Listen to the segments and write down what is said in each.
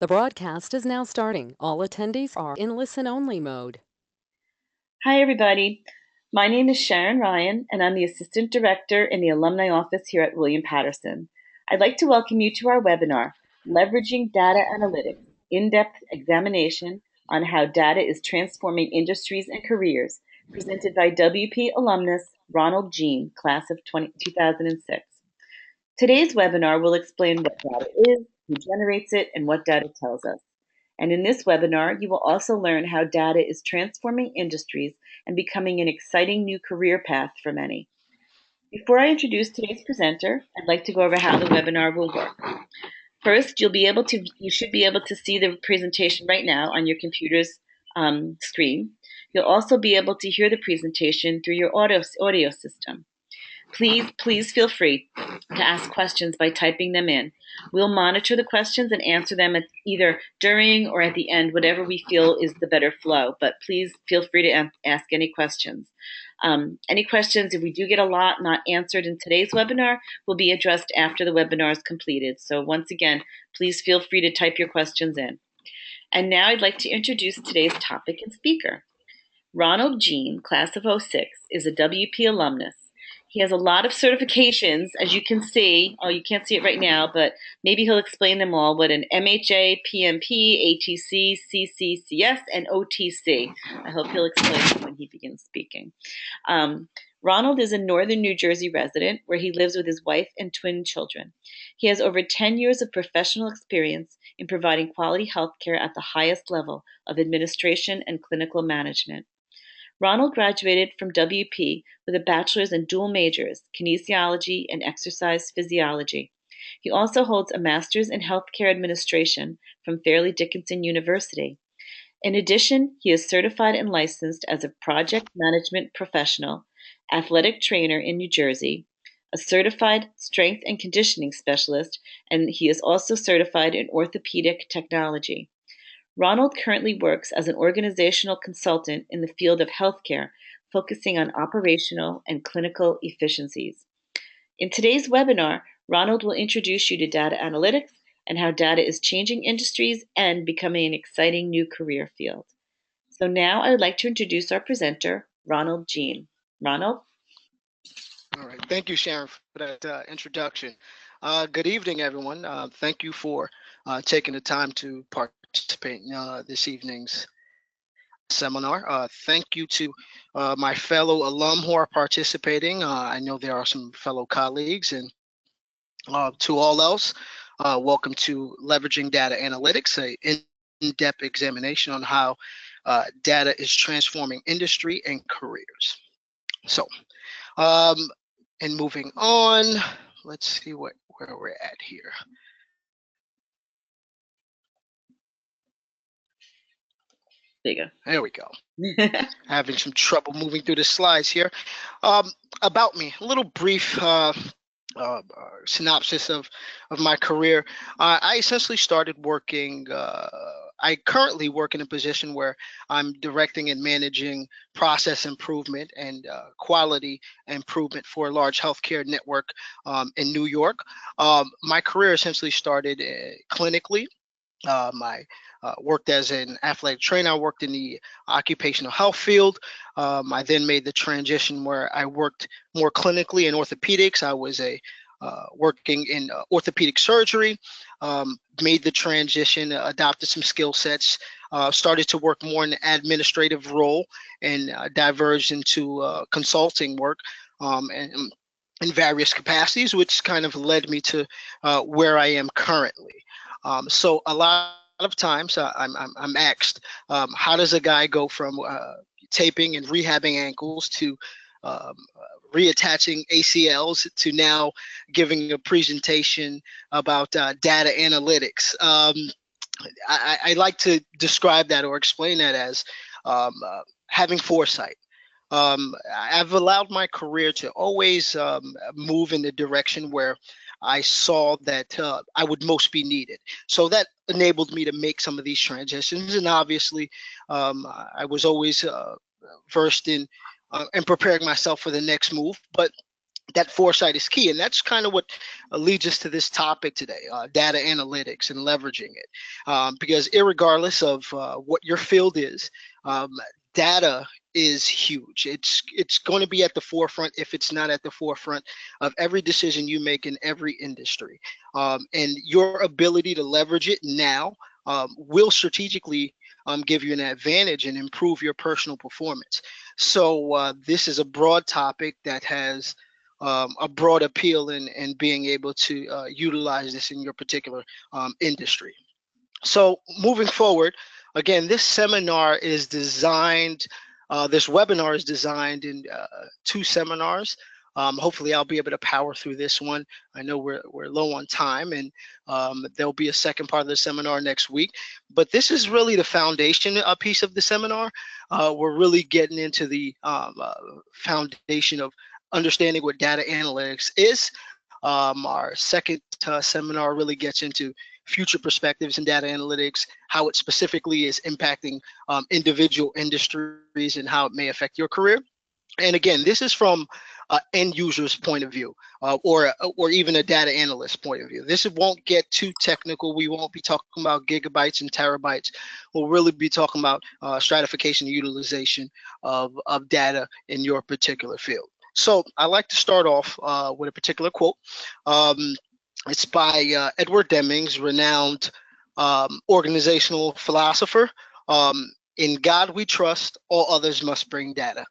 The broadcast is now starting. All attendees are in listen-only mode. Hi, everybody. My name is Sharon Ryan, and I'm the Assistant Director in the Alumni Office here at William Patterson. I'd like to welcome you to our webinar, Leveraging Data Analytics, In-Depth Examination on How Data is Transforming Industries and Careers, presented by WP alumnus Ronald Jean, class of 2006. Today's webinar will explain what data is, who generates it, and what data tells us. And in this webinar, you will also learn how data is transforming industries and becoming an exciting new career path for many. Before I introduce today's presenter, I'd like to go over how the webinar will work. First, you should be able to see the presentation right now on your computer's screen. You'll also be able to hear the presentation through your audio system. Please feel free to ask questions by typing them in. We'll monitor the questions and answer them at either during or at the end, whatever we feel is the better flow. But please feel free to ask any questions. Any questions, if we do get a lot not answered in today's webinar, will be addressed after the webinar is completed. So once again, please feel free to type your questions in. And now I'd like to introduce today's topic and speaker. Ronald Jean, class of 06, is a WP alumnus. He has a lot of certifications, as you can see. Oh, you can't see it right now, but maybe he'll explain them all. What an MHA, PMP, ATC, CCCS, and OTC. I hope he'll explain them when he begins speaking. Ronald is a northern New Jersey resident where he lives with his wife and twin children. He has over 10 years of professional experience in providing quality health care at the highest level of administration and clinical management. Ronald graduated from WP with a bachelor's in dual majors, kinesiology and exercise physiology. He also holds a master's in healthcare administration from Fairleigh Dickinson University. In addition, he is certified and licensed as a project management professional, athletic trainer in New Jersey, a certified strength and conditioning specialist, and he is also certified in orthopedic technology. Ronald currently works as an organizational consultant in the field of healthcare, focusing on operational and clinical efficiencies. In today's webinar, Ronald will introduce you to data analytics and how data is changing industries and becoming an exciting new career field. So now I would like to introduce our presenter, Ronald Jean. Ronald? All right. Thank you, Sharon, for that introduction. Good evening, everyone. Thank you for taking the time to participate in this evening's seminar. Thank you to my fellow alum who are participating. I know there are some fellow colleagues, and to all else, welcome to Leveraging Data Analytics, an in-depth examination on how data is transforming industry and careers. So, and moving on, let's see where we're at here. There you go. There we go. Having some trouble moving through the slides here. About me, a little brief synopsis of my career. I essentially started working. I currently work in a position where I'm directing and managing process improvement and quality improvement for a large healthcare network in New York. My career essentially started clinically. I worked as an athletic trainer. I worked in the occupational health field. I then made the transition where I worked more clinically in orthopedics. I was working in orthopedic surgery, made the transition, adopted some skill sets, started to work more in an administrative role, and diverged into consulting work and in various capacities, which kind of led me to where I am currently. So a lot of times I'm asked, how does a guy go from taping and rehabbing ankles to reattaching ACLs to now giving a presentation about data analytics? I like to describe that or explain that as having foresight. I've allowed my career to always move in the direction where I saw that I would most be needed. So that enabled me to make some of these transitions. And obviously, I was always versed in preparing myself for the next move. But that foresight is key. And that's kind of what leads us to this topic today, data analytics and leveraging it. Because irregardless of what your field is, data is huge. It's going to be at the forefront, if it's not at the forefront, of every decision you make in every industry. And your ability to leverage it now will strategically give you an advantage and improve your personal performance. So this is a broad topic that has a broad appeal in being able to utilize this in your particular industry. So moving forward, again, this seminar is designed, this webinar is designed in 2 seminars. Hopefully I'll be able to power through this one. I know we're low on time, and there'll be a second part of the seminar next week. But this is really the foundation piece of the seminar. We're really getting into the foundation of understanding what data analytics is. Our second seminar really gets into future perspectives in data analytics, how it specifically is impacting individual industries and how it may affect your career. And again, this is from end user's point of view, or even a data analyst point of view. This won't get too technical. We won't be talking about gigabytes and terabytes. We'll really be talking about stratification and utilization of data in your particular field. So I like to start off with a particular quote. It's by Edward Deming's renowned organizational philosopher. In God we trust, all others must bring data.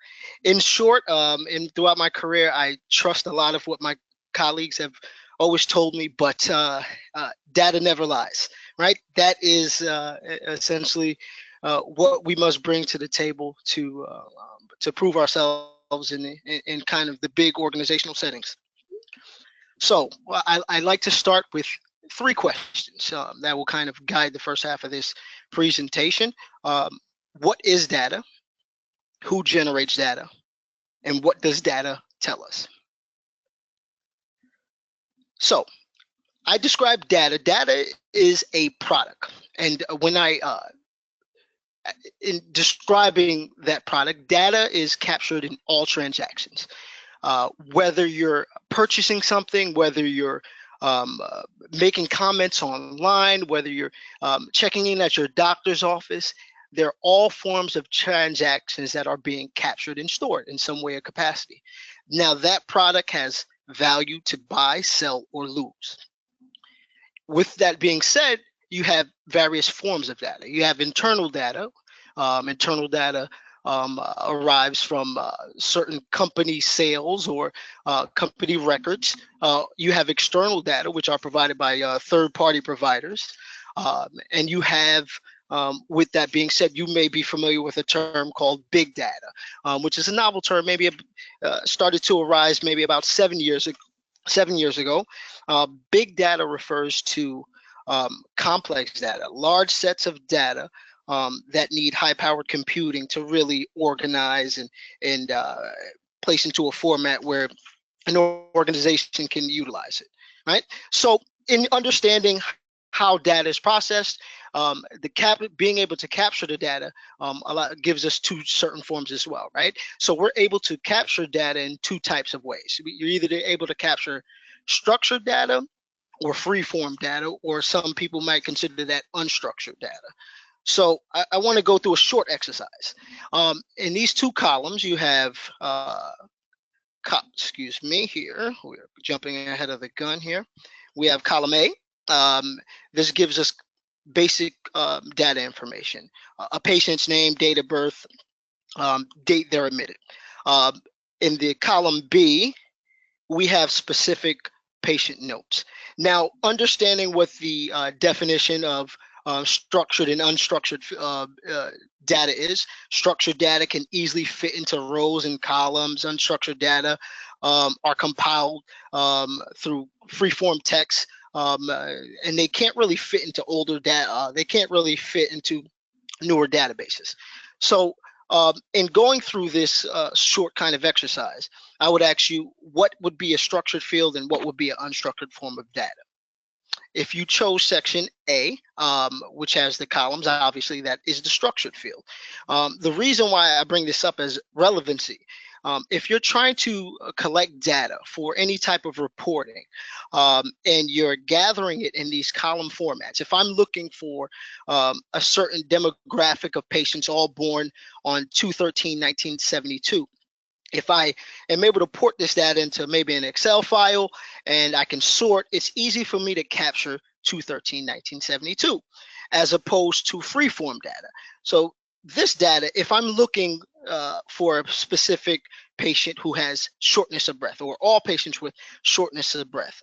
In short, and throughout my career, I trust a lot of what my colleagues have always told me, but data never lies, right? That is essentially what we must bring to the table to prove ourselves in kind of the big organizational settings. So I like to start with 3 questions that will kind of guide the first half of this presentation. What is data? Who generates data? And what does data tell us? So I describe data. Data is a product. And when in describing that product, data is captured in all transactions. Whether you're purchasing something, whether you're making comments online, whether you're checking in at your doctor's office, they're all forms of transactions that are being captured and stored in some way or capacity. Now that product has value to buy, sell, or lose. With that being said, you have various forms of data. You have internal data. Internal data arrives from certain company sales or company records. You have external data, which are provided by third-party providers. And you have, with that being said, you may be familiar with a term called big data, which is a novel term, maybe started to arise maybe about 7 years ago. Big data refers to complex data, large sets of data that need high-powered computing to really organize and place into a format where an organization can utilize it, right? So in understanding how data is processed, being able to capture the data gives us 2 certain forms as well, right? So we're able to capture data in 2 types of ways. You're either able to capture structured data or free-form data, or some people might consider that unstructured data. So I want to go through a short exercise. In these 2 columns, you have, excuse me here, we're jumping ahead of the gun here. We have column A. This gives us basic data information, a patient's name, date of birth, date they're admitted. In the column B, we have specific patient notes. Now, understanding what the definition of structured and unstructured data is. Structured data can easily fit into rows and columns. Unstructured data are compiled through free-form text, and they can't really fit into older data. They can't really fit into newer databases. So in going through this short kind of exercise, I would ask you, what would be a structured field and what would be an unstructured form of data? If you chose section A, which has the columns, obviously that is the structured field. The reason why I bring this up as relevancy, If you're trying to collect data for any type of reporting, and you're gathering it in these column formats, if I'm looking for a certain demographic of patients all born on 2/13/1972, if I am able to port this data into maybe an Excel file and I can sort, it's easy for me to capture 2/13/1972 as opposed to freeform data. So this data, if I'm looking for a specific patient who has shortness of breath, or all patients with shortness of breath,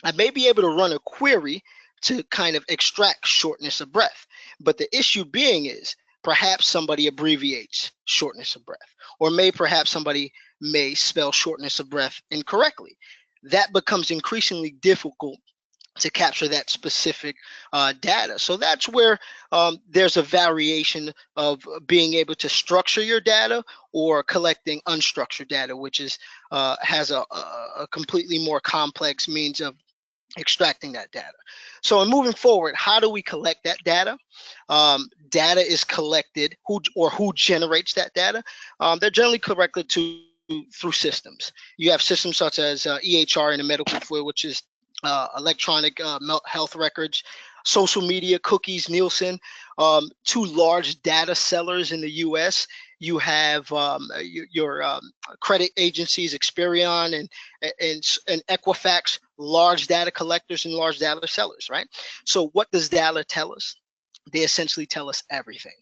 I may be able to run a query to kind of extract shortness of breath. But the issue being is perhaps somebody abbreviates shortness of breath, or perhaps somebody may spell shortness of breath incorrectly. That becomes increasingly difficult to capture that specific data. So that's where there's a variation of being able to structure your data or collecting unstructured data, which is has a completely more complex means of extracting that data. So in moving forward, how do we collect that data? Data is collected, who generates that data? They're generally collected through systems. You have systems such as EHR in the medical field, which is electronic health records, social media, cookies, Nielsen, two large data sellers in the US. You have your credit agencies, Experian and Equifax, large data collectors and large data sellers, right? So what does data tell us? They essentially tell us everything.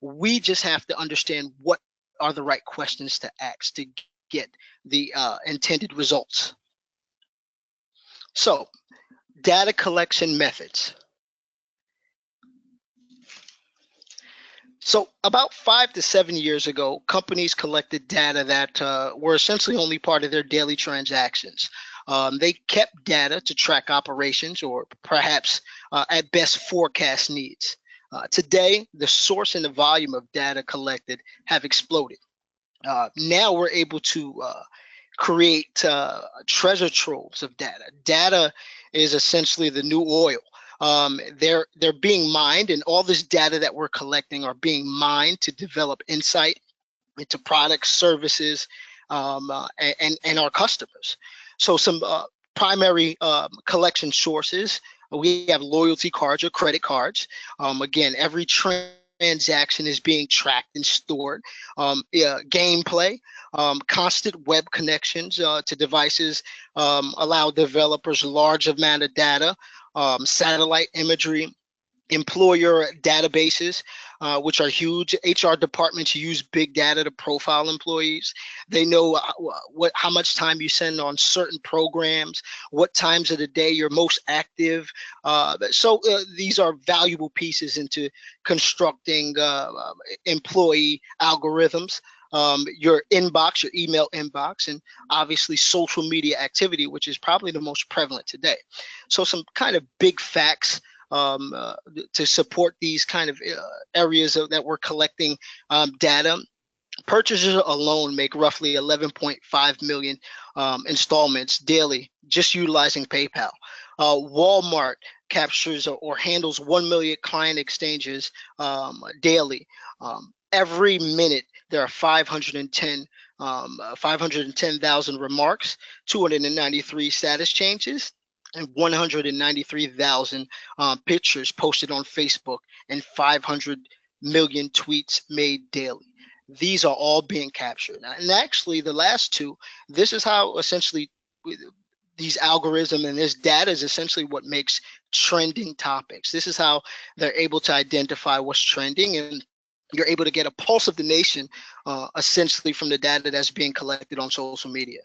We just have to understand what are the right questions to ask to get the intended results. So data collection methods. So about 5 to 7 years ago, companies collected data that were essentially only part of their daily transactions. They kept data to track operations or perhaps at best forecast needs. Today, the source and the volume of data collected have exploded. Now we're able to create treasure troves of data. Data is essentially the new oil. They're being mined, and all this data that we're collecting are being mined to develop insight into products, services, and our customers. So some primary collection sources. We have loyalty cards or credit cards. Again, every transaction is being tracked and stored. Gameplay, constant web connections to devices allow developers large amount of data. Satellite imagery, employer databases, which are huge. HR departments use big data to profile employees. They know how much time you spend on certain programs, what times of the day you're most active. So these are valuable pieces into constructing employee algorithms. Your inbox, your email inbox, and obviously social media activity, which is probably the most prevalent today. So some kind of big facts to support these kind of areas that we're collecting data. Purchasers alone make roughly 11.5 million installments daily just utilizing PayPal. Walmart captures or handles 1 million client exchanges daily. Every minute there are 510,000 remarks, 293 status changes, and 193,000 pictures posted on Facebook, and 500 million tweets made daily. These are all being captured. And actually, the last two, this is how essentially these algorithms and this data is essentially what makes trending topics. This is how they're able to identify what's trending, and you're able to get a pulse of the nation essentially from the data that's being collected on social media.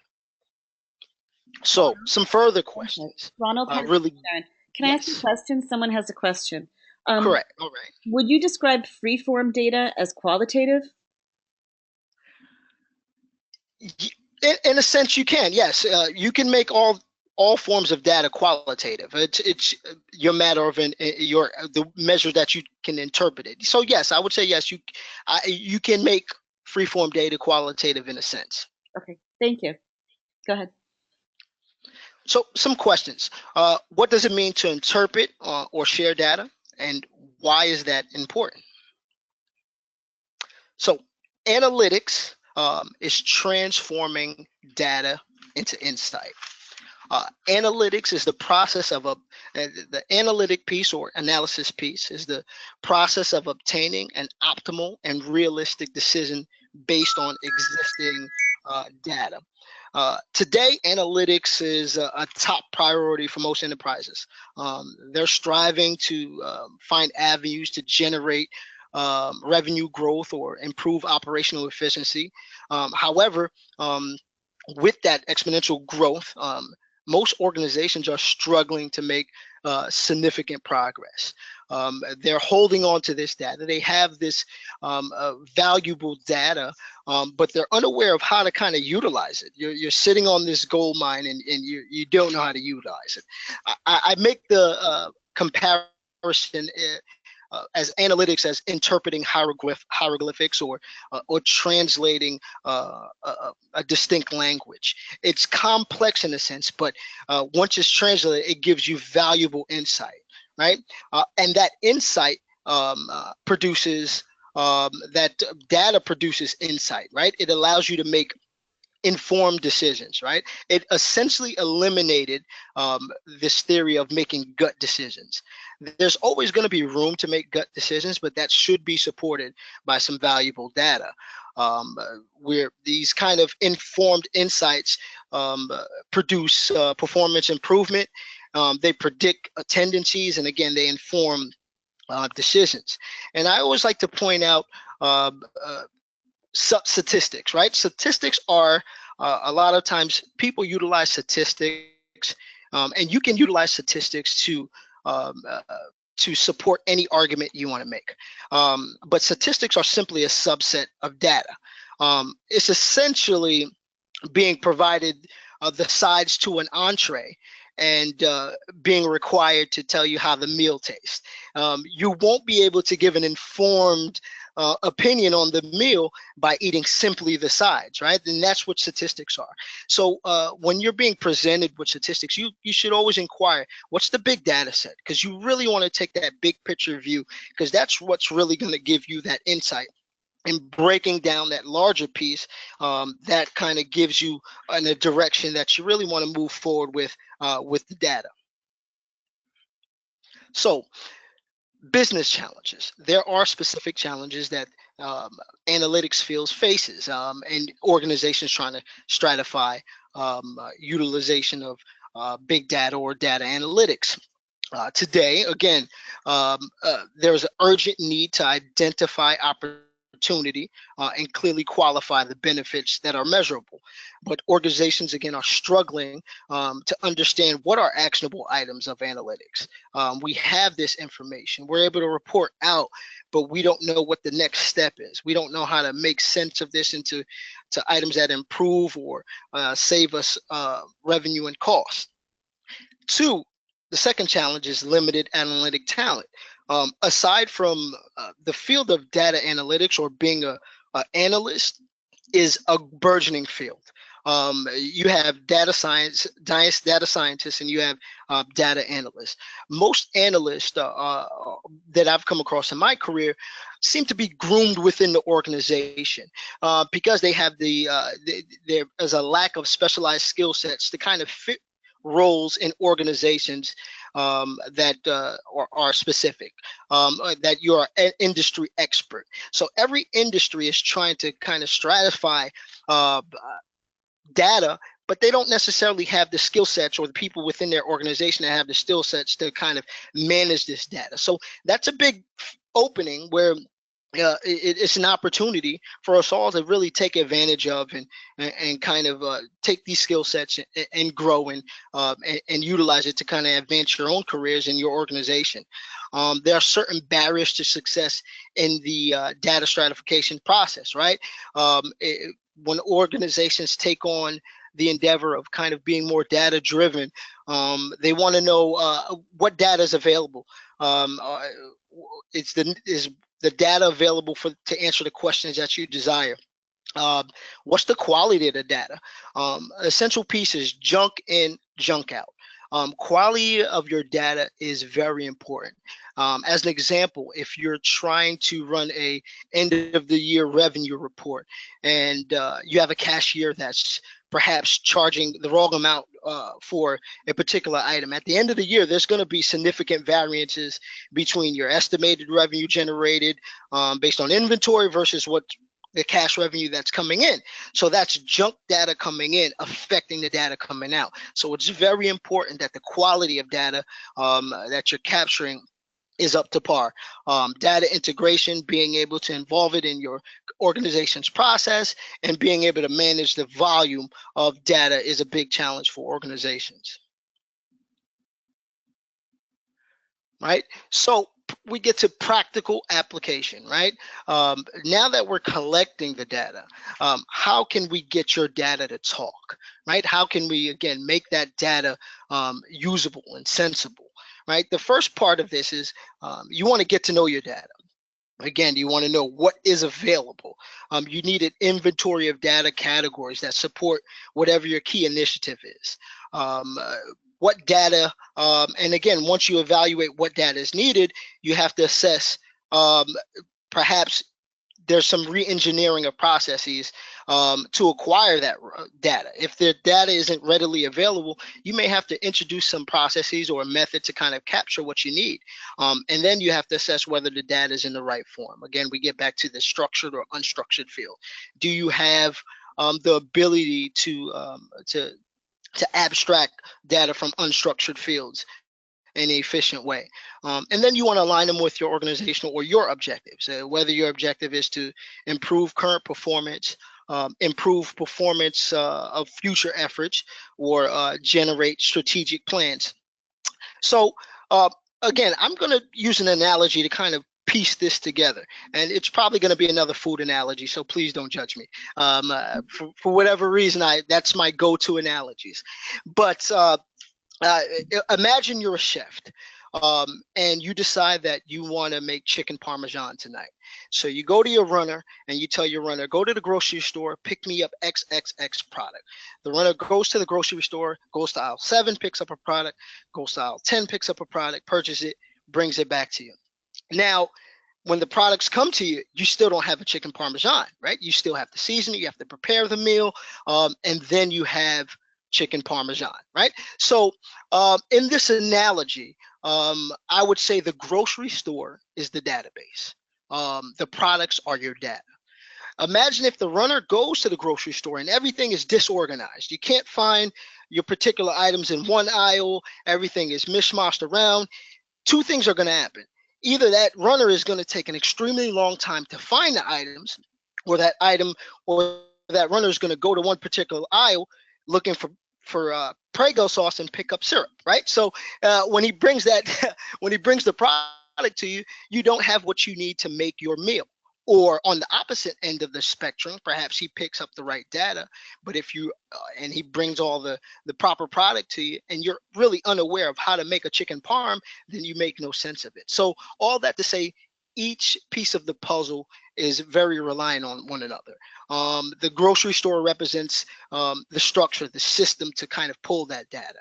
So some further questions. Ronald, can I ask you a question? Someone has a question. Correct. All right. Would you describe freeform data as qualitative? In a sense, you can. Yes, you can make all forms of data qualitative. It's your matter of the measure that you can interpret it. So yes, I would say yes. You can make freeform data qualitative in a sense. Okay, thank you. Go ahead. So some questions. What does it mean to interpret or share data, and why is that important? So analytics is transforming data into insight. Analytics is the process of the analytic piece or analysis piece is the process of obtaining an optimal and realistic decision based on existing data. Today, analytics is a top priority for most enterprises. They're striving to find avenues to generate revenue growth or improve operational efficiency. However, with that exponential growth, most organizations are struggling to make significant progress. They're holding on to this data. They have this valuable data, but they're unaware of how to kind of utilize it. You're sitting on this gold mine and you don't know how to utilize it. I make the comparison as analytics as interpreting hieroglyphics or translating a distinct language. It's complex in a sense, but once it's translated, it gives you valuable insight, right? And that insight produces that data produces insight, right? It allows you to make informed decisions, right? It essentially eliminated this theory of making gut decisions. There's always going to be room to make gut decisions, but that should be supported by some valuable data. Where these kind of informed insights produce performance improvement. They predict tendencies, and again, they inform decisions. And I always like to point out statistics, right? Statistics are a lot of times people utilize statistics, and you can utilize statistics to support any argument you want to make. But statistics are simply a subset of data. It's essentially being provided the sides to an entree and being required to tell you how the meal tastes. You won't be able to give an informed opinion on the meal by eating simply the sides, right? And that's what statistics are. So when you're being presented with statistics, you should always inquire, what's the big data set? Because you really want to take that big picture view, because that's what's really going to give you that insight. And breaking down that larger piece, that kind of gives you a direction that you really want to move forward with the data. So business challenges. There are specific challenges that analytics fields faces, and organizations trying to stratify utilization of big data or data analytics. Today, again, there's an urgent need to identify opportunities and clearly qualify the benefits that are measurable. But organizations, again, are struggling to understand what are actionable items of analytics. We have this information. We're able to report out, but we don't know what the next step is. We don't know how to make sense of this into items that improve or save us revenue and cost. Two, the second challenge is limited analytic talent. Aside from the field of data analytics or being an analyst is a burgeoning field. You have data scientists, and you have data analysts. Most analysts that I've come across in my career seem to be groomed within the organization because they have there's a lack of specialized skill sets to kind of fit roles in organizations that are specific, that you're an industry expert. So every industry is trying to kind of stratify data, but they don't necessarily have the skill sets or the people within their organization that have the skill sets to kind of manage this data. So that's a big opening where it's an opportunity for us all to really take advantage of and kind of take these skill sets and grow and utilize it to kind of advance your own careers in your organization. There are certain barriers to success in the data stratification process, right? When organizations take on the endeavor of kind of being more data driven, they want to know what data is available. Is the data available to answer the questions that you desire? What's the quality of the data? Essential piece is junk in, junk out. Quality of your data is very important. As an example, if you're trying to run a end of the year revenue report and you have a cashier that's perhaps charging the wrong amount for a particular item, at the end of the year, there's going to be significant variances between your estimated revenue generated based on inventory versus what the cash revenue that's coming in. So that's junk data coming in affecting the data coming out. So it's very important that the quality of data that you're capturing is up to par. Data integration, being able to involve it in your organization's process and being able to manage the volume of data is a big challenge for organizations. Right? So we get to practical application, right? Now that we're collecting the data, how can we get your data to talk, right? How can we, again, make that data usable and sensible, right? The first part of this is you want to get to know your data. Again, you want to know what is available. You need an inventory of data categories that support whatever your key initiative is. What data, and again, once you evaluate what data is needed, you have to assess perhaps there's some re-engineering of processes to acquire that data. If the data isn't readily available, you may have to introduce some processes or a method to kind of capture what you need. And then you have to assess whether the data is in the right form. Again, we get back to the structured or unstructured field. Do you have the ability to abstract data from unstructured fields in an efficient way? And then you want to align them with your organizational or your objectives, whether your objective is to improve current performance, improve performance of future efforts, or generate strategic plans. So again, I'm going to use an analogy to kind of piece this together, and it's probably going to be another food analogy, so please don't judge me. For whatever reason, that's my go-to analogies. But imagine you're a chef and you decide that you want to make chicken parmesan tonight. So you go to your runner and you tell your runner, go to the grocery store, pick me up XXX product. The runner goes to the grocery store, goes to aisle 7, picks up a product, goes to aisle 10, picks up a product, purchases it, brings it back to you. Now, when the products come to you, you still don't have a chicken parmesan, right? You still have to season it, you have to prepare the meal, and then you have chicken parmesan, right? So in this analogy, I would say the grocery store is the database. The products are your data. Imagine if the runner goes to the grocery store and everything is disorganized. You can't find your particular items in one aisle. Everything is mishmashed around. Two things are going to happen. Either that runner is going to take an extremely long time to find the items, or that runner is going to go to one particular aisle looking for Prego sauce and pick up syrup, right? So when he brings the product to you, you don't have what you need to make your meal. Or on the opposite end of the spectrum, perhaps he picks up the right data, but if you and he brings all the proper product to you, and you're really unaware of how to make a chicken parm, then you make no sense of it. So all that to say, each piece of the puzzle is very reliant on one another. The grocery store represents the structure, the system to kind of pull that data.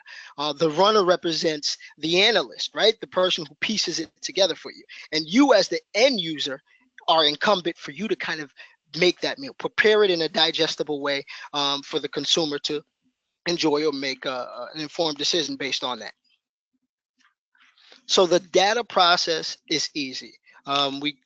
The runner represents the analyst, right? The person who pieces it together for you. And you as the end user are incumbent for you to kind of make that meal, prepare it in a digestible way for the consumer to enjoy or make an informed decision based on that. So the data process is easy. We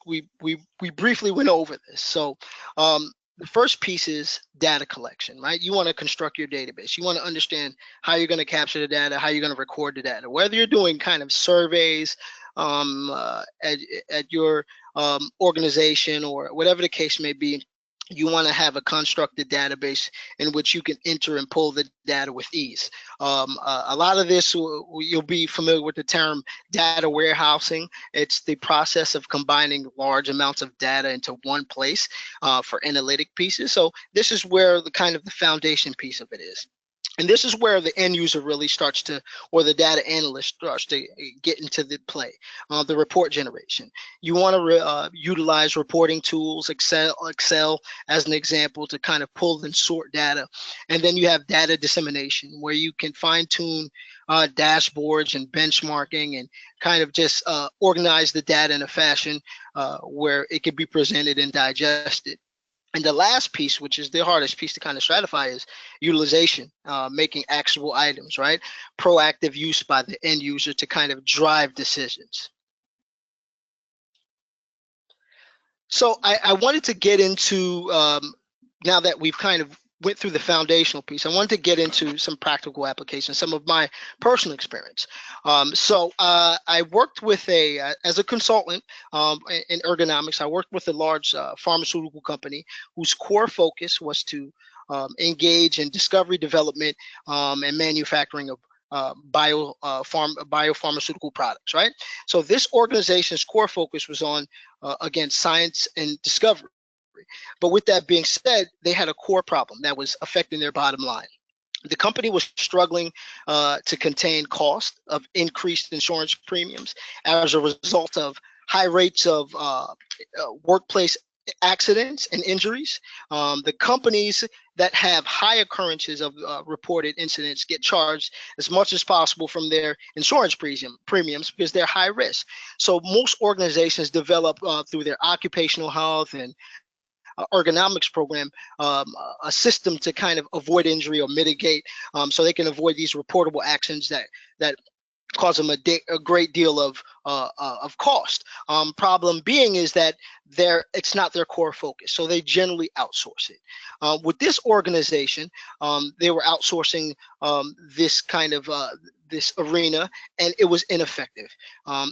briefly went over this. So the first piece is data collection, right? You want to construct your database. You want to understand how you're going to capture the data, how you're going to record the data. Whether you're doing kind of surveys at your organization or whatever the case may be, you want to have a constructed database in which you can enter and pull the data with ease. A lot of this, you'll be familiar with the term data warehousing. It's the process of combining large amounts of data into one place for analytic pieces. So this is where the kind of the foundation piece of it is. And this is where the end user really starts to, or the data analyst starts to get into the play, the report generation. You want to utilize reporting tools, Excel as an example, to kind of pull and sort data. And then you have data dissemination, where you can fine tune dashboards and benchmarking, and kind of just organize the data in a fashion where it could be presented and digested. And the last piece, which is the hardest piece to kind of stratify, is utilization, making actionable items, right? Proactive use by the end user to kind of drive decisions. So I wanted to get into, now that we've kind of went through the foundational piece, I wanted to get into some practical applications, some of my personal experience. I worked with as a consultant in ergonomics, I worked with a large pharmaceutical company whose core focus was to engage in discovery, development, and manufacturing of biopharmaceutical products, right? So this organization's core focus was on, again, science and discovery. But with that being said, they had a core problem that was affecting their bottom line. The company was struggling to contain cost of increased insurance premiums as a result of high rates of workplace accidents and injuries. The companies that have high occurrences of reported incidents get charged as much as possible from their insurance premiums because they're high risk. So most organizations develop through their occupational health and ergonomics program a system to kind of avoid injury or mitigate, so they can avoid these reportable actions that cause them a great deal of cost. Problem being is that it's not their core focus, so they generally outsource it. With this organization, they were outsourcing this kind of this arena, and it was ineffective.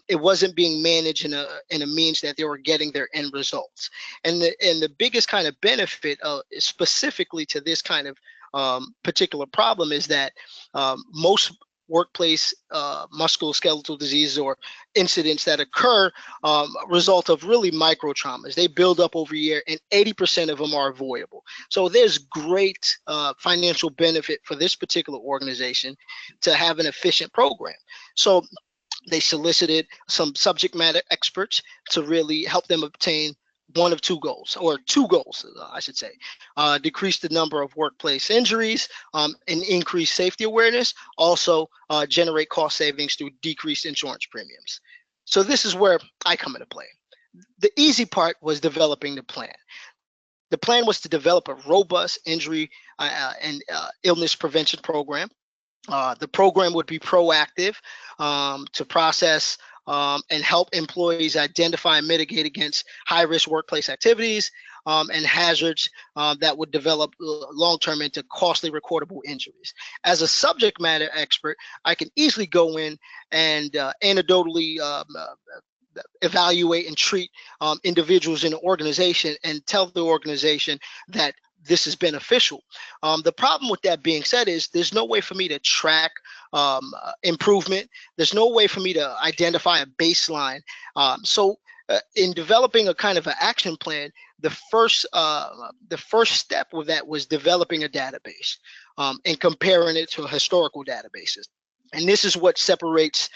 It wasn't being managed in a means that they were getting their end results. And the biggest kind of benefit specifically to this kind of particular problem is that most workplace musculoskeletal diseases or incidents that occur result of really micro traumas. They build up over a year, and 80% of them are avoidable. So there's great financial benefit for this particular organization to have an efficient program. So they solicited some subject matter experts to really help them obtain one of two goals, or two goals, I should say: decrease the number of workplace injuries and increase safety awareness, also generate cost savings through decreased insurance premiums. So this is where I come into play. The easy part was developing the plan. The plan was to develop a robust injury and illness prevention program. The program would be proactive to process and help employees identify and mitigate against high-risk workplace activities and hazards that would develop long-term into costly recordable injuries. As a subject matter expert, I can easily go in and anecdotally evaluate and treat individuals in the organization and tell the organization that this is beneficial. The problem with that being said is there's no way for me to track improvement. There's no way for me to identify a baseline. So in developing a kind of an action plan, the first step with that was developing a database and comparing it to historical databases. And this is what separates,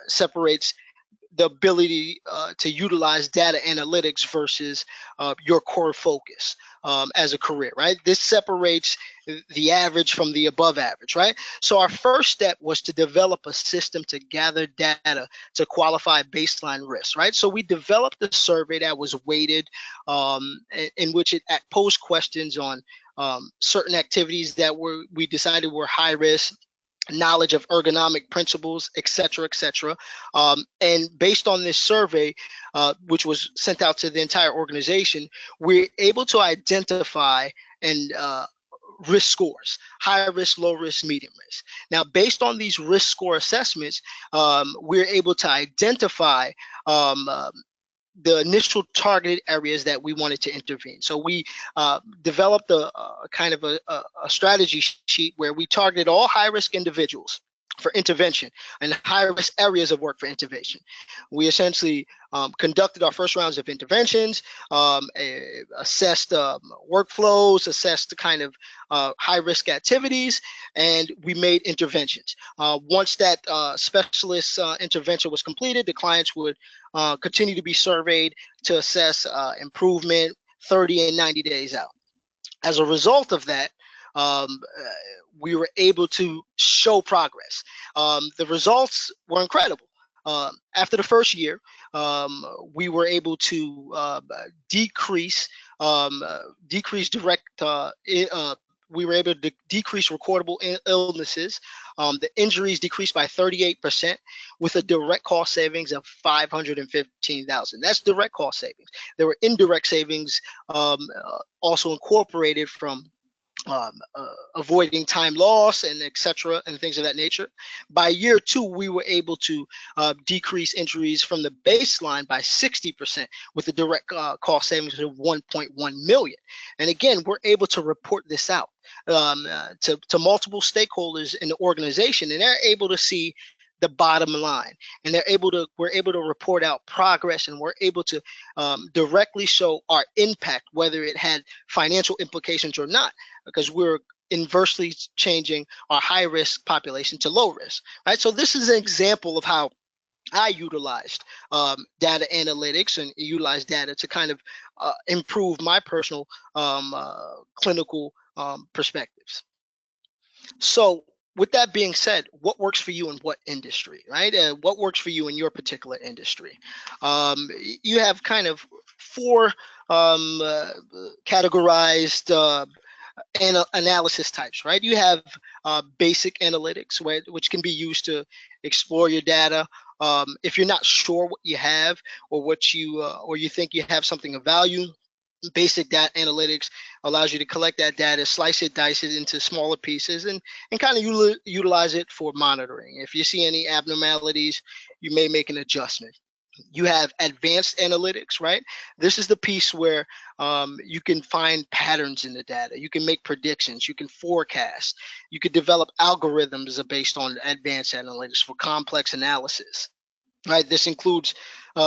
separates the ability to utilize data analytics versus your core focus as a career, right? This separates the average from the above average, right? So our first step was to develop a system to gather data to qualify baseline risks, right? So we developed a survey that was weighted, in which it posed questions on certain activities that we decided were high risk, knowledge of ergonomic principles, et cetera, et cetera. And based on this survey, which was sent out to the entire organization, we're able to identify and risk scores: high risk, low risk, medium risk. Now, based on these risk score assessments, we're able to identify the initial targeted areas that we wanted to intervene. So we developed a kind of a strategy sheet where we targeted all high-risk individuals for intervention and high-risk areas of work for intervention. We essentially conducted our first rounds of interventions, assessed workflows, assessed the kind of high-risk activities, and we made interventions. Once that specialist intervention was completed, the clients would continue to be surveyed to assess improvement 30 and 90 days out. As a result of that, we were able to show progress. The results were incredible. After the first year, we were able to decrease direct. We were able to decrease recordable illnesses. The injuries decreased by 38%, with a direct cost savings of $515,000. That's direct cost savings. There were indirect savings also incorporated from avoiding time loss and etc. and things of that nature. By year 2, we were able to decrease injuries from the baseline by 60%, with a direct cost savings of 1.1 million. And again, we're able to report this out to multiple stakeholders in the organization, and they're able to see the bottom line, and we're able to report out progress, and we're able to directly show our impact, whether it had financial implications or not, because we're inversely changing our high risk population to low risk, right? So this is an example of how I utilized data analytics and utilized data to kind of improve my personal clinical perspectives. So with that being said, what works for you in what industry, right? What works for you in your particular industry? You have kind of 4 categorized analysis types, right? You have basic analytics, which can be used to explore your data. If you're not sure what you have, or or you think you have something of value, basic data analytics allows you to collect that data, slice it, dice it into smaller pieces, and kind of utilize it for monitoring. If you see any abnormalities, you may make an adjustment. You have advanced analytics, right? This is the piece where you can find patterns in the data. You can make predictions. You can forecast. You could develop algorithms based on advanced analytics for complex analysis. Right, this includes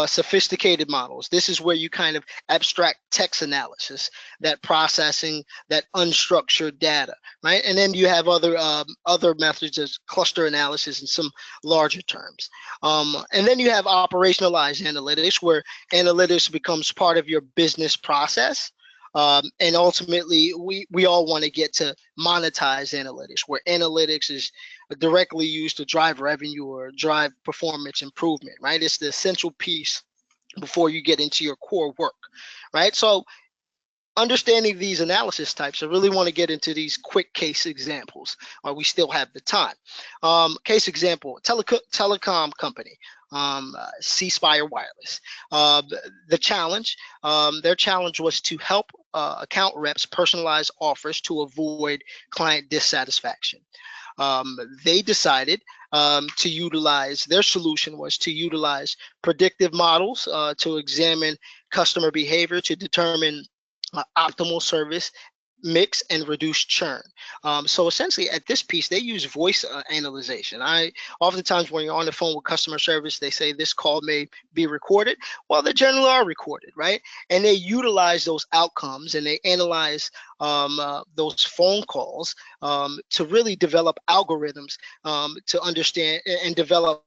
sophisticated models. This is where you kind of abstract text analysis, that processing, that unstructured data, right? And then you have other methods as cluster analysis and some larger terms. And then you have operationalized analytics, where analytics becomes part of your business process. And ultimately, we all want to get to monetize analytics, where analytics is directly used to drive revenue or drive performance improvement, right? It's the essential piece before you get into your core work, right? So understanding these analysis types, I really want to get into these quick case examples while we still have the time. Case example, telecom company, C Spire Wireless. The challenge, their challenge was to help account reps personalize offers to avoid client dissatisfaction. They decided to utilize, their solution was to utilize predictive models to examine customer behavior to determine optimal service mix and reduce churn. So essentially at this piece, they use voice analyzation. Oftentimes when you're on the phone with customer service, they say this call may be recorded. Well, they generally are recorded, right? And they utilize those outcomes, and they analyze those phone calls to really develop algorithms to understand and develop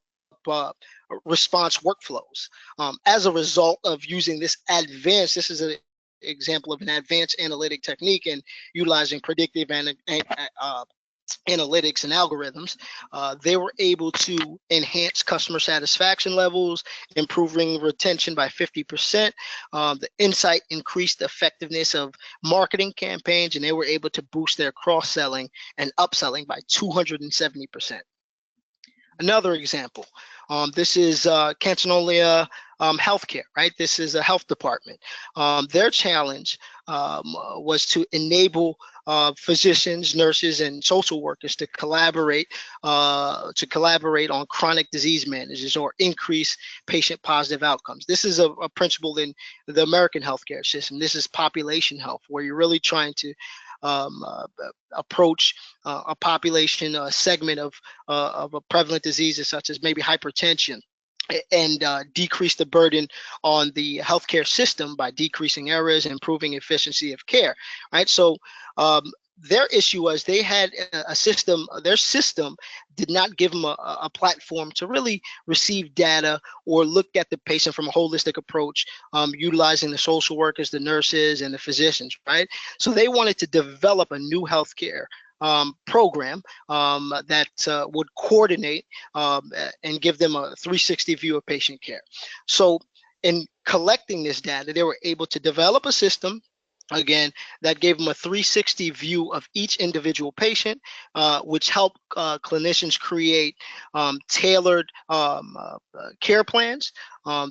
response workflows. As a result of using this this is an example of an advanced analytic technique and utilizing predictive analytics and algorithms, they were able to enhance customer satisfaction levels, improving retention by 50%. The insight increased the effectiveness of marketing campaigns, and they were able to boost their cross-selling and upselling by 270%. Another example, this is Cantonolia Healthcare, right? This is a health department. Their challenge was to enable physicians, nurses, and social workers to collaborate on chronic disease managers or increase patient positive outcomes. This is a principle in the American healthcare system. This is population health, where you're really trying to approach a population, a segment of prevalent diseases such as maybe hypertension, and decrease the burden on the healthcare system by decreasing errors and improving efficiency of care, right? So their issue was they had a system, their system did not give them a platform to really receive data or look at the patient from a holistic approach, utilizing the social workers, the nurses, and the physicians, right? So they wanted to develop a new healthcare program that would coordinate and give them a 360 view of patient care. So in collecting this data, they were able to develop a system, again, that gave them a 360 view of each individual patient, which helped clinicians create tailored care plans.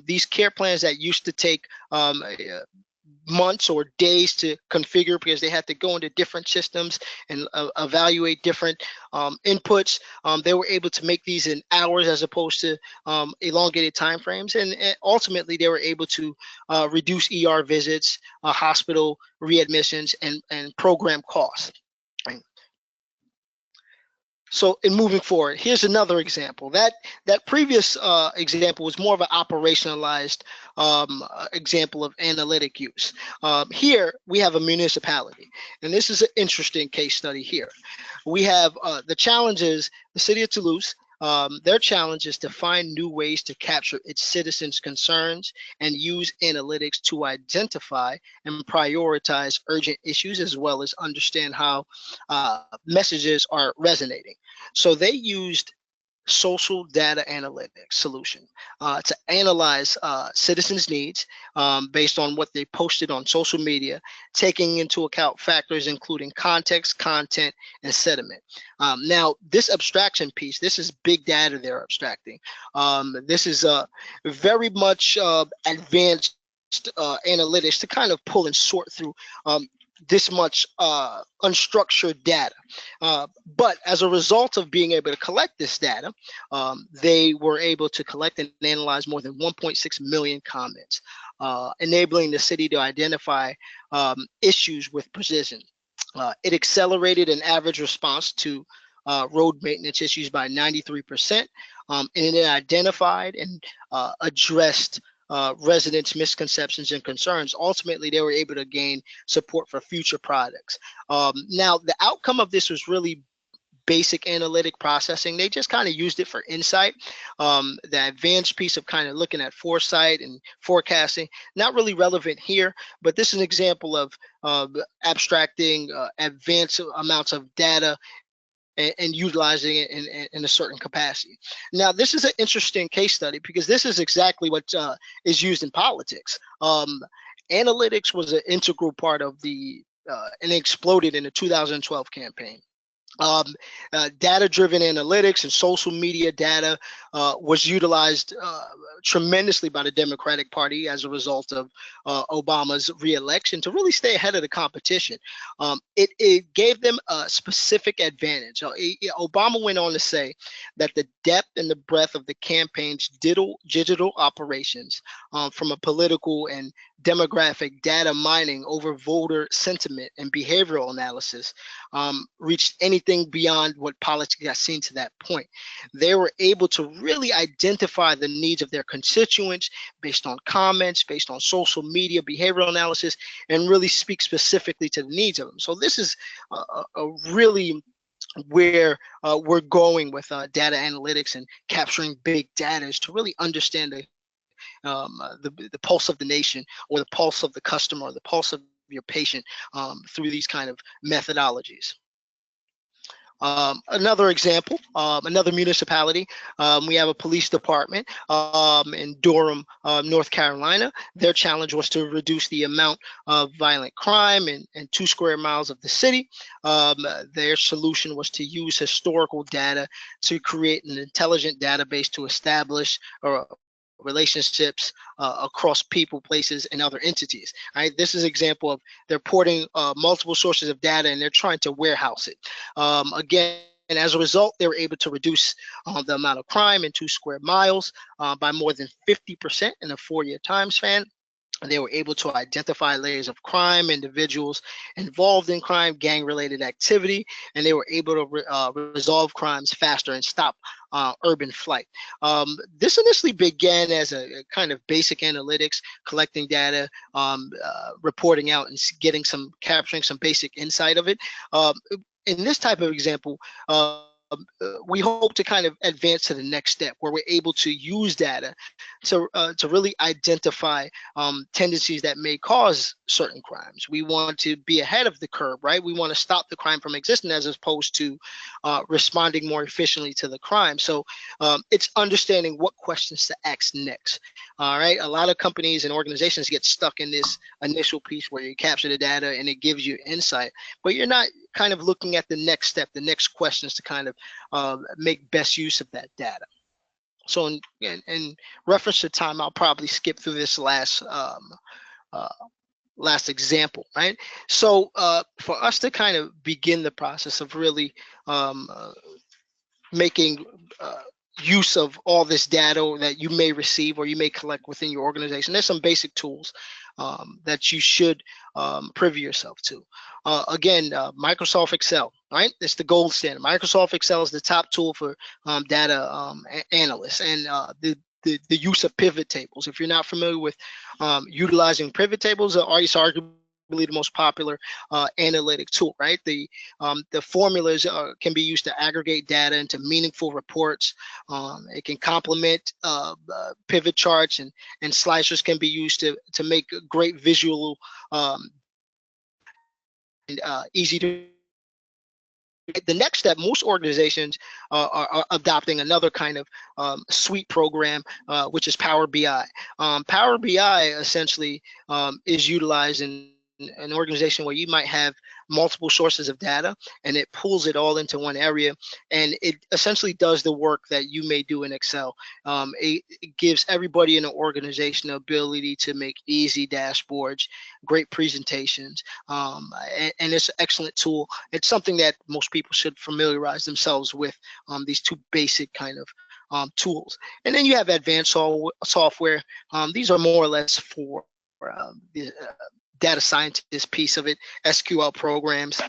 These care plans that used to take months or days to configure because they had to go into different systems and evaluate different inputs. They were able to make these in hours as opposed to elongated timeframes, and ultimately they were able to reduce ER visits, hospital readmissions, and program costs. So in moving forward, here's another example. That previous example was more of an operationalized example of analytic use. Here we have a municipality, and this is an interesting case study here. We have the challenges, the city of Toulouse. Their challenge is to find new ways to capture its citizens' concerns and use analytics to identify and prioritize urgent issues, as well as understand how messages are resonating. So they used social data analytics solution to analyze citizens' needs based on what they posted on social media, taking into account factors including context, content, and sentiment. Now, this abstraction piece, this is big data they're abstracting. This is very much advanced analytics to kind of pull and sort through this much unstructured data. But as a result of being able to collect this data, they were able to collect and analyze more than 1.6 million comments, enabling the city to identify issues with precision. It accelerated an average response to road maintenance issues by 93%, and it identified and addressed residents' misconceptions and concerns. Ultimately, they were able to gain support for future products. Now, the outcome of this was really basic analytic processing. They just kind of used it for insight. The advanced piece of kind of looking at foresight and forecasting, not really relevant here, but this is an example of abstracting advanced amounts of data and utilizing it in a certain capacity. Now, this is an interesting case study because this is exactly what is used in politics. Analytics was an integral part of the, and exploded in the 2012 campaign. Data-driven analytics and social media data was utilized tremendously by the Democratic Party as a result of Obama's re-election to really stay ahead of the competition. It gave them a specific advantage. Obama went on to say that the depth and the breadth of the campaign's digital operations, from a political and demographic data mining over voter sentiment and behavioral analysis, reached anything beyond what politics has seen to that point. They were able to really identify the needs of their constituents based on comments, based on social media, behavioral analysis, and really speak specifically to the needs of them. So this is a really where we're going with data analytics and capturing big data, is to really understand the pulse of the nation, or the pulse of the customer, or the pulse of your patient, through these kind of methodologies. Another example, another municipality, we have a police department in Durham, North Carolina. Their challenge was to reduce the amount of violent crime in 2 square miles of the city. Their solution was to use historical data to create an intelligent database to establish relationships across people, places, and other entities. Right? This is an example of they're porting multiple sources of data, and they're trying to warehouse it. Again, and as a result, they were able to reduce the amount of crime in 2 square miles by more than 50% in a 4-year time span. They were able to identify layers of crime, individuals involved in crime, gang-related activity, and they were able to resolve crimes faster and stop urban flight. This initially began as a kind of basic analytics, collecting data, reporting out, and capturing some basic insight of it. In this type of example, we hope to kind of advance to the next step where we're able to use data to really identify tendencies that may cause certain crimes. We want to be ahead of the curve, right? We want to stop the crime from existing as opposed to responding more efficiently to the crime. So it's understanding what questions to ask next. All right. A lot of companies and organizations get stuck in this initial piece where you capture the data and it gives you insight, but you're not kind of looking at the next step, the next questions to kind of make best use of that data. So in reference to time, I'll probably skip through this last example, right? So for us to kind of begin the process of really making use of all this data that you may receive or you may collect within your organization, there's some basic tools that you should privy yourself to. Again, Microsoft Excel, right? It's the gold standard. Microsoft Excel is the top tool for data analysts, and the use of pivot tables. If you're not familiar with utilizing pivot tables, it's arguably the most popular analytic tool, right? The formulas can be used to aggregate data into meaningful reports. It can complement pivot charts, and slicers can be used to make great visual and easy to. The next step, most organizations are adopting another kind of suite program, which is Power BI. Power BI essentially is utilized in an organization where you might have multiple sources of data, and it pulls it all into one area, and it essentially does the work that you may do in Excel. It gives everybody in an organization the ability to make easy dashboards, great presentations, and it's an excellent tool. It's something that most people should familiarize themselves with, these two basic kind of tools. And then you have advanced software. These are more or less for the data scientist piece of it, SQL programs,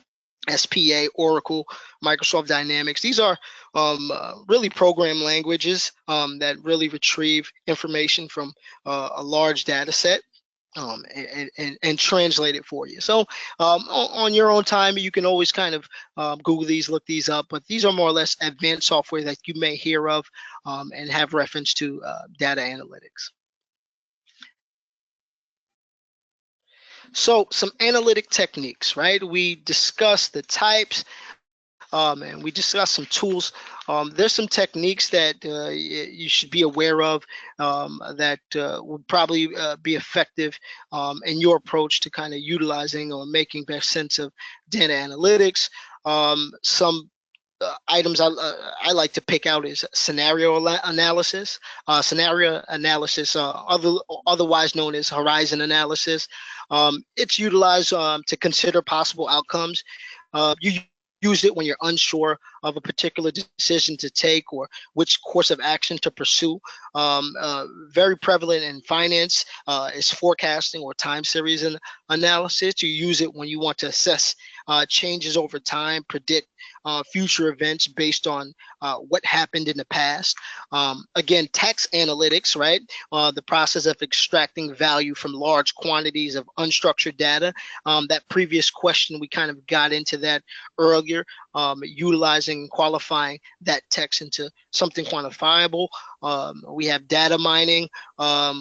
SPA, Oracle, Microsoft Dynamics. These are really program languages that really retrieve information from a large data set and translate it for you. So on your own time, you can always kind of Google these, look these up, but these are more or less advanced software that you may hear of and have reference to data analytics. So some analytic techniques, right? We discussed the types and we discussed some tools. There's some techniques that you should be aware of that would probably be effective in your approach to kind of utilizing or making best sense of data analytics. Some items I like to pick out is scenario analysis. Scenario analysis, otherwise known as horizon analysis. It's utilized to consider possible outcomes. You use it when you're unsure of a particular decision to take or which course of action to pursue. Very prevalent in finance is forecasting or time series analysis. You use it when you want to assess changes over time, predict future events based on what happened in the past. Again, text analytics, right? The process of extracting value from large quantities of unstructured data. That previous question, we kind of got into that earlier, utilizing and qualifying that text into something quantifiable. We have data mining,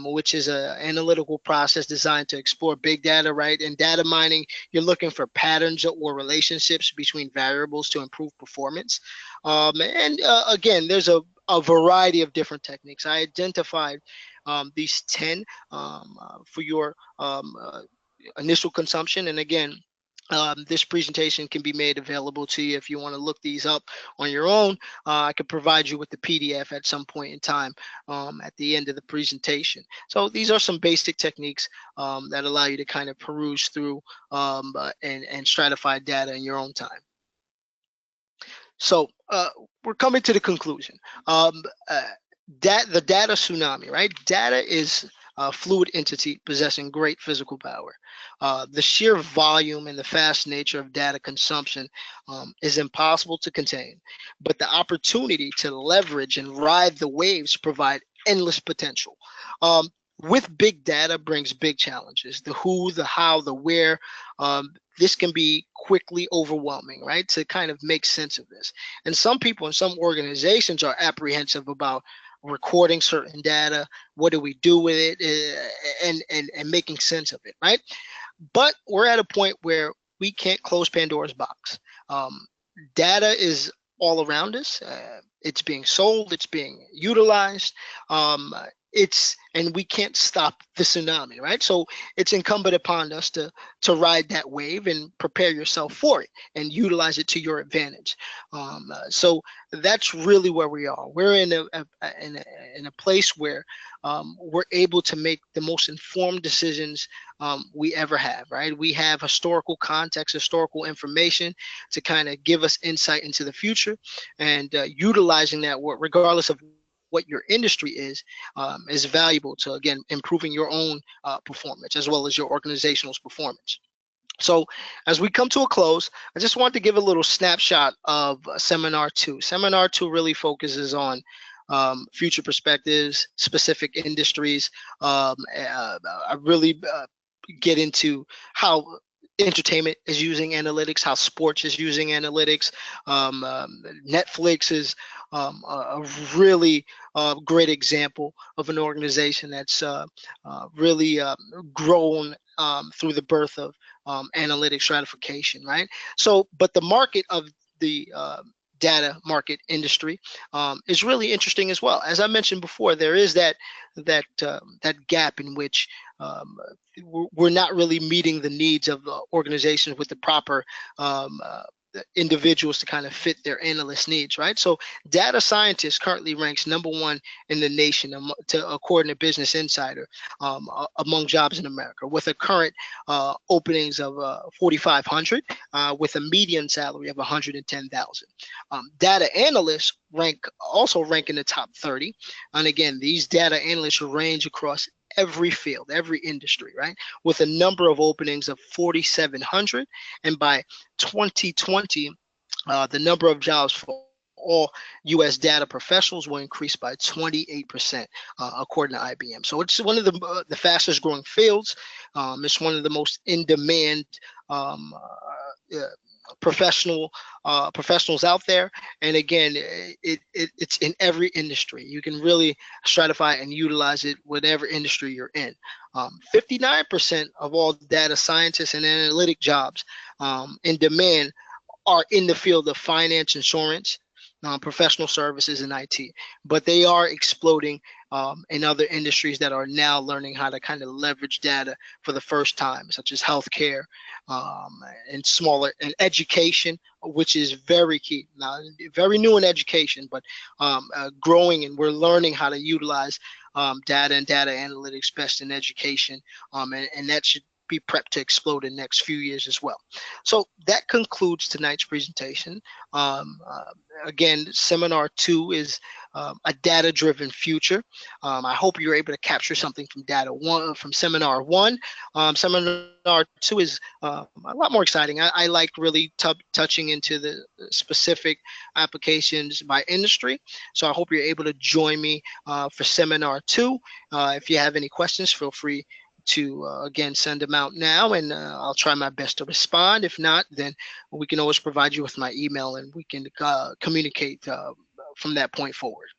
which is an analytical process designed to explore big data, right? In data mining, you're looking for patterns or relationships between variables to improve performance. Again, there's a variety of different techniques. I identified these 10 for your initial consumption. And again, this presentation can be made available to you if you want to look these up on your own. I could provide you with the PDF at some point in time at the end of the presentation. So these are some basic techniques that allow you to kind of peruse through and stratify data in your own time. So we're coming to the conclusion. The data tsunami, right? Data is fluid entity possessing great physical power. The sheer volume and the fast nature of data consumption is impossible to contain, but the opportunity to leverage and ride the waves provide endless potential. With big data brings big challenges: the who, the how, the where. This can be quickly overwhelming, right? To kind of make sense of this. And some people in some organizations are apprehensive about recording certain data. What do we do with it? And making sense of it, right? But we're at a point where we can't close Pandora's box. Um, Data is all around us. It's being sold. It's being utilized. Um, and we can't stop the tsunami, right? So it's incumbent upon us to ride that wave and prepare yourself for it and utilize it to your advantage. So that's really where we are. We're in a place where we're able to make the most informed decisions we ever have, right? We have historical context, historical information to kind of give us insight into the future, and utilizing that, regardless of what your industry is valuable to, again, improving your own performance as well as your organizational's performance. So as we come to a close, I just want to give a little snapshot of Seminar 2. Seminar 2 really focuses on future perspectives, specific industries. I really get into how entertainment is using analytics, how sports is using analytics. Netflix is a really great example of an organization that's really grown through the birth of analytic stratification, right? So, but the market of the data market industry is really interesting as well. As I mentioned before, there is that gap in which we're not really meeting the needs of organizations with the proper individuals to kind of fit their analyst needs, right? So data scientist currently ranks #1 in the nation, according to Business Insider, among jobs in America, with a current openings of 4,500, with a median salary of 110,000. Data analysts also rank in the top 30, and again, these data analysts range across every field, every industry, right? With a number of openings of 4,700, and by 2020, the number of jobs for all U.S. data professionals will increase by 28%, according to IBM. So it's one of the fastest growing fields. It's one of the most in demand um, professionals out there. And again, it's in every industry. You can really stratify and utilize it whatever industry you're in. 59% of all data scientists and analytic jobs in demand are in the field of finance, insurance, professional services, and IT, but they are exploding in other industries that are now learning how to kind of leverage data for the first time, such as healthcare, and smaller, and education, which is very key. Now, very new in education, but growing, and we're learning how to utilize data and data analytics best in education, and that should be prepped to explode in the next few years as well. So that concludes tonight's presentation. Again, Seminar 2 is a data-driven future. I hope you're able to capture something from Seminar 1. Seminar 2 is a lot more exciting. I like really touching into the specific applications by industry. So I hope you're able to join me for Seminar 2. If you have any questions, feel free to again send them out now, and I'll try my best to respond. If not, then we can always provide you with my email, and we can communicate from that point forward.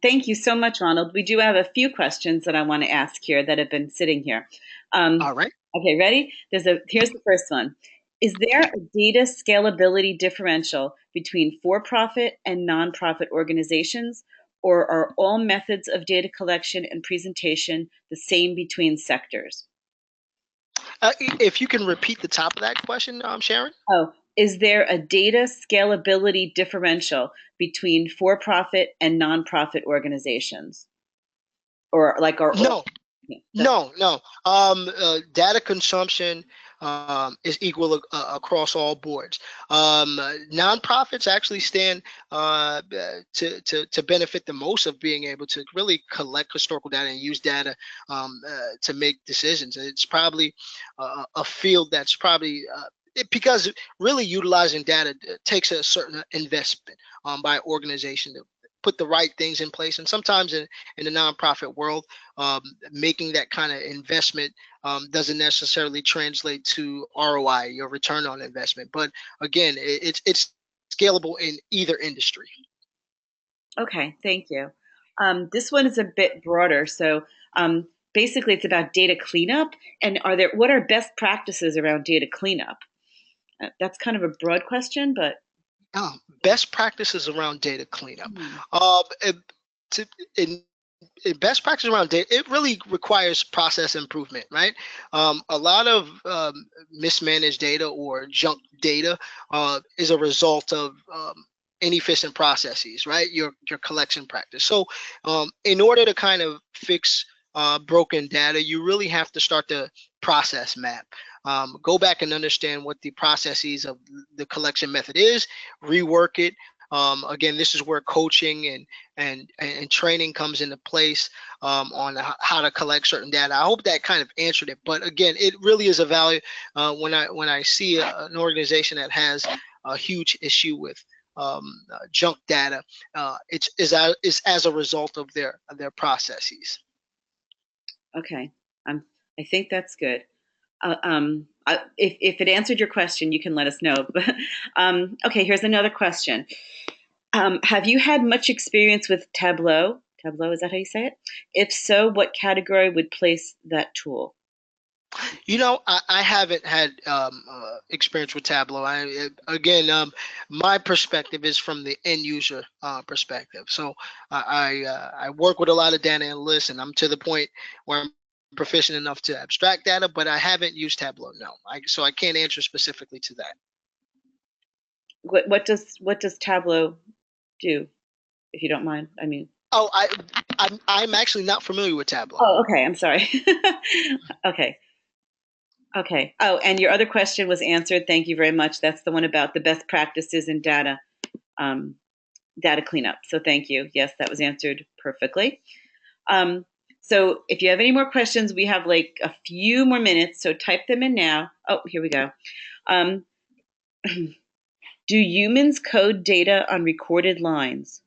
Thank you so much, Ronald. We do have a few questions that I want to ask here that have been sitting here. All right. Okay, ready? Here's the first one. Is there a data scalability differential between for-profit and nonprofit organizations, or are all methods of data collection and presentation the same between sectors? If you can repeat the top of that question, Sharon. Oh, is there a data scalability differential between for-profit and nonprofit organizations? No. Data consumption is equal across all boards. Nonprofits actually stand to benefit the most of being able to really collect historical data and use data to make decisions. It's probably a field that's probably because really utilizing data takes a certain investment by organization to put the right things in place. And sometimes in the nonprofit world, making that kind of investment doesn't necessarily translate to ROI, your return on investment. But again, it's scalable in either industry. Okay, thank you. This one is a bit broader. So basically, it's about data cleanup. And what are best practices around data cleanup? That's kind of a broad question, but Best practices around data cleanup. To, in best practice around data, it really requires process improvement, right? A lot of mismanaged data or junk data is a result of inefficient processes, right? Your collection practice. So in order to kind of fix broken data, you really have to start the process map. Go back and understand what the processes of the collection method is, rework it. Again, this is where coaching and training comes into place on how to collect certain data. I hope that kind of answered it. But again, it really is a value when I see an organization that has a huge issue with junk data. It's as a result of their processes. okay. I think that's good. If it answered your question, you can let us know. Okay, here's another question. Have you had much experience with Tableau? Tableau, is that how you say it? If so, what category would place that tool? I haven't had experience with Tableau. My perspective is from the end user perspective. So I work with a lot of data analysts, and I'm to the point where I'm proficient enough to abstract data, but I haven't used Tableau. No, so I can't answer specifically to that. What does Tableau do, if you don't mind? I mean. Oh, I'm actually not familiar with Tableau. Oh, okay. I'm sorry. Okay. Okay. Oh, and your other question was answered. Thank you very much. That's the one about the best practices in data cleanup. So thank you. Yes, that was answered perfectly. So if you have any more questions, we have like a few more minutes. So type them in now. Oh, here we go. Do humans code data on recorded lines?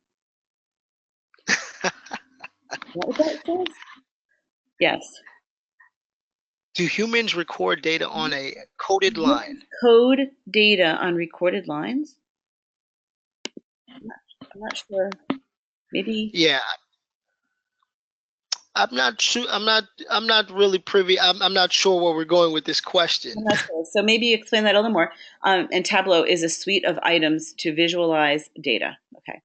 What was that? Yes. Do humans record data on a coded line? Code data on recorded lines? I'm not sure. Maybe. Yeah. I'm not sure. I'm not really privy. I'm not sure where we're going with this question. I'm not sure. So maybe explain that a little more. And Tableau is a suite of items to visualize data. Okay.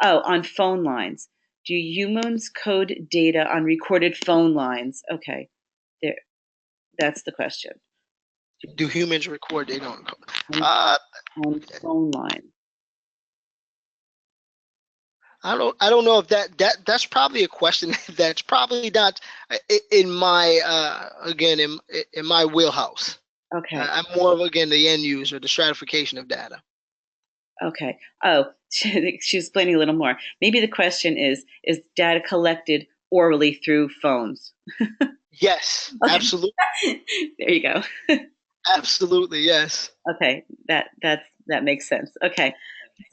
Oh, on phone lines. Do humans code data on recorded phone lines? Okay. There. That's the question. Do humans record data on phone lines? I don't know if that's probably a question that's probably not in my again in my wheelhouse. Okay. I'm more of again the end user, the stratification of data. Okay. Oh, she's explaining a little more. Maybe the question is data collected orally through phones? Yes, Okay. Absolutely. There you go. Absolutely, yes. Okay, that makes sense. Okay,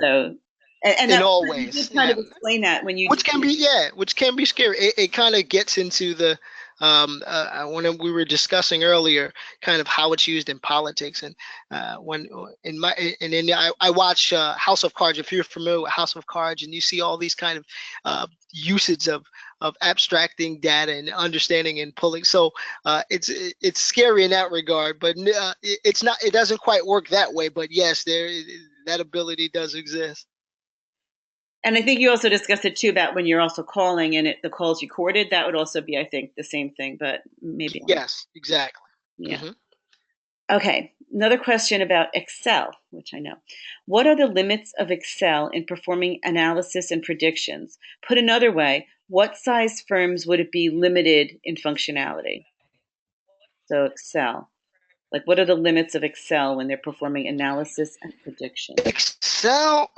so and in all ways, you kind of explain that when you which can be scary. It kind of gets into the when we were discussing earlier, kind of how it's used in politics, and when in my and then I watch House of Cards. If you're familiar with House of Cards, and you see all these kind of usage of abstracting data and understanding and pulling, so it's scary in that regard, but it's not. It doesn't quite work that way. But yes, that ability does exist. And I think you also discussed it too about when you're also calling and the call's recorded. That would also be, I think, the same thing, but maybe. Yes, exactly. Yeah. Mm-hmm. Okay. Another question about Excel, which I know. What are the limits of Excel in performing analysis and predictions? Put another way, what size firms would it be limited in functionality? So Excel. Like, what are the limits of Excel when they're performing analysis and prediction? Excel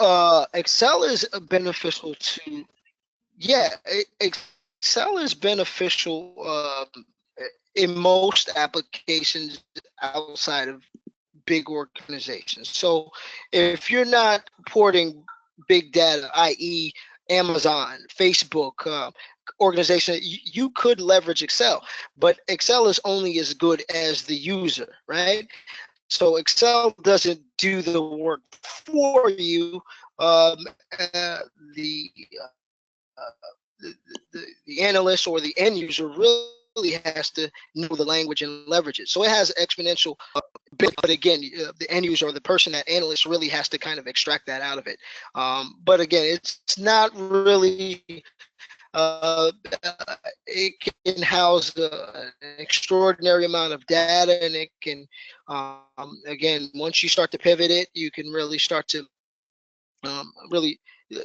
is beneficial to, yeah, Excel is beneficial in most applications outside of big organizations. So if you're not porting big data, i.e., Amazon, Facebook, organization, you could leverage Excel, but Excel is only as good as the user, right? So Excel doesn't do the work for you. Um, uh, the, uh, the analyst or the end user really has to know the language and leverage it. So it has exponential, but again, the end user or the person, that analyst, really has to kind of extract that out of it. But again, it's not really. Uh, it can house an extraordinary amount of data, and it can, again, once you start to pivot it, you can really start to really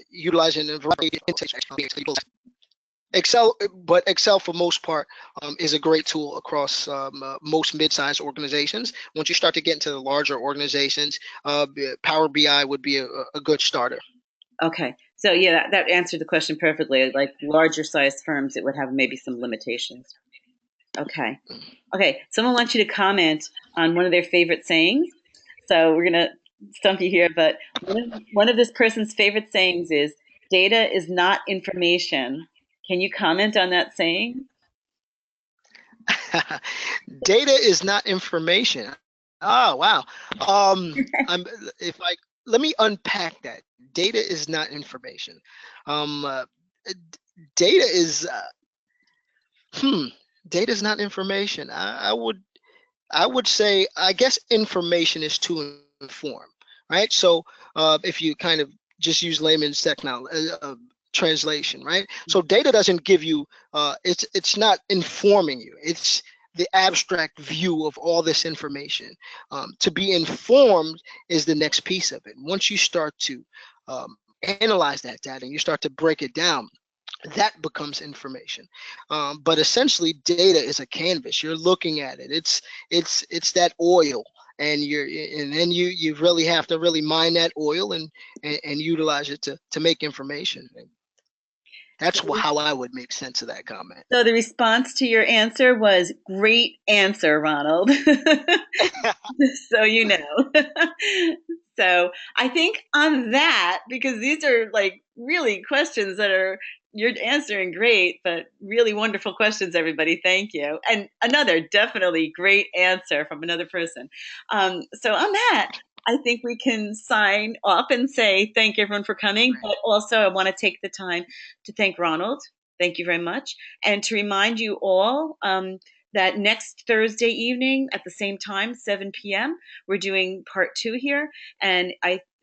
utilize it in a variety of insights. Excel, but Excel for most part is a great tool across most mid-sized organizations. Once you start to get into the larger organizations, Power BI would be a good starter. Okay. So yeah, that answered the question perfectly. Like larger sized firms, it would have maybe some limitations. Okay. Okay. Someone wants you to comment on one of their favorite sayings. So we're gonna stump you here, but one of this person's favorite sayings is data is not information. Can you comment on that saying? Data is not information. Oh wow. I'm if I Let me unpack that. Data is not information. Um, uh, Data is hmm. Data is not information. I would say, I guess information is to inform, right? So if you kind of just use layman's technology, translation, right? So data doesn't give you, it's not informing you. It's the abstract view of all this information. To be informed is the next piece of it. Once you start to analyze that data and you start to break it down, that becomes information. But essentially, data is a canvas. You're looking at it. It's that oil, and then you really have to really mine that oil and utilize it to make information. And that's how I would make sense of that comment. So the response to your answer was great answer, Ronald. So you know. So I think on that, because these are like really questions that are you're answering great, but really wonderful questions, everybody. Thank you. And another definitely great answer from another person. So on that, I think we can sign off and say thank you everyone for coming. But also I want to take the time to thank Ronald. Thank you very much. And to remind you all that next Thursday evening at the same time, 7 p.m., we're doing part 2 here. And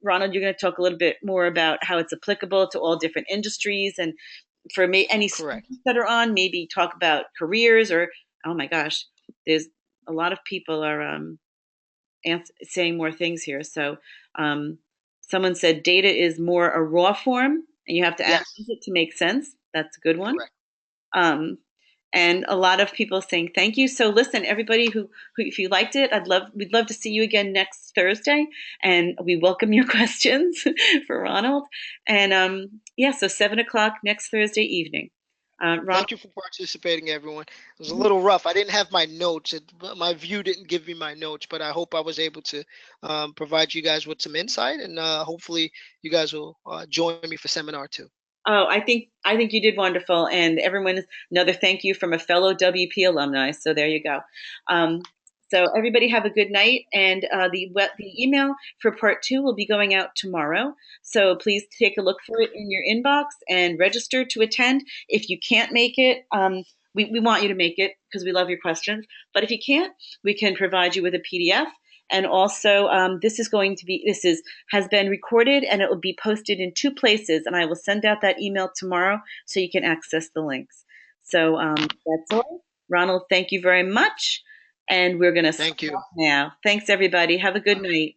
Ronald, you're going to talk a little bit more about how it's applicable to all different industries. And for me, any students that are on, maybe talk about careers or, oh my gosh, there's a lot of people are saying more things here. So someone said data is more a raw form and you have to analyze it to make sense. That's a good one. Um, and a lot of people saying thank you. So listen, everybody who if you liked it, we'd love to see you again next Thursday, and we welcome your questions for Ronald. And yeah, so 7 o'clock next Thursday evening. Ronald, thank you for participating, everyone. It was a little rough. I didn't have my notes. My view didn't give me my notes, but I hope I was able to provide you guys with some insight, and hopefully you guys will join me for seminar 2. Oh, I think you did wonderful, and everyone, another thank you from a fellow WP alumni. So there you go. So everybody have a good night, and the email for part 2 will be going out tomorrow. So please take a look for it in your inbox and register to attend. If you can't make it, we want you to make it because we love your questions. But if you can't, we can provide you with a PDF. And also, this has been recorded and it will be posted in 2 places. And I will send out that email tomorrow so you can access the links. So that's all. Ronald, thank you very much. And we're going to Thank you now. Thanks, everybody. Have a good night.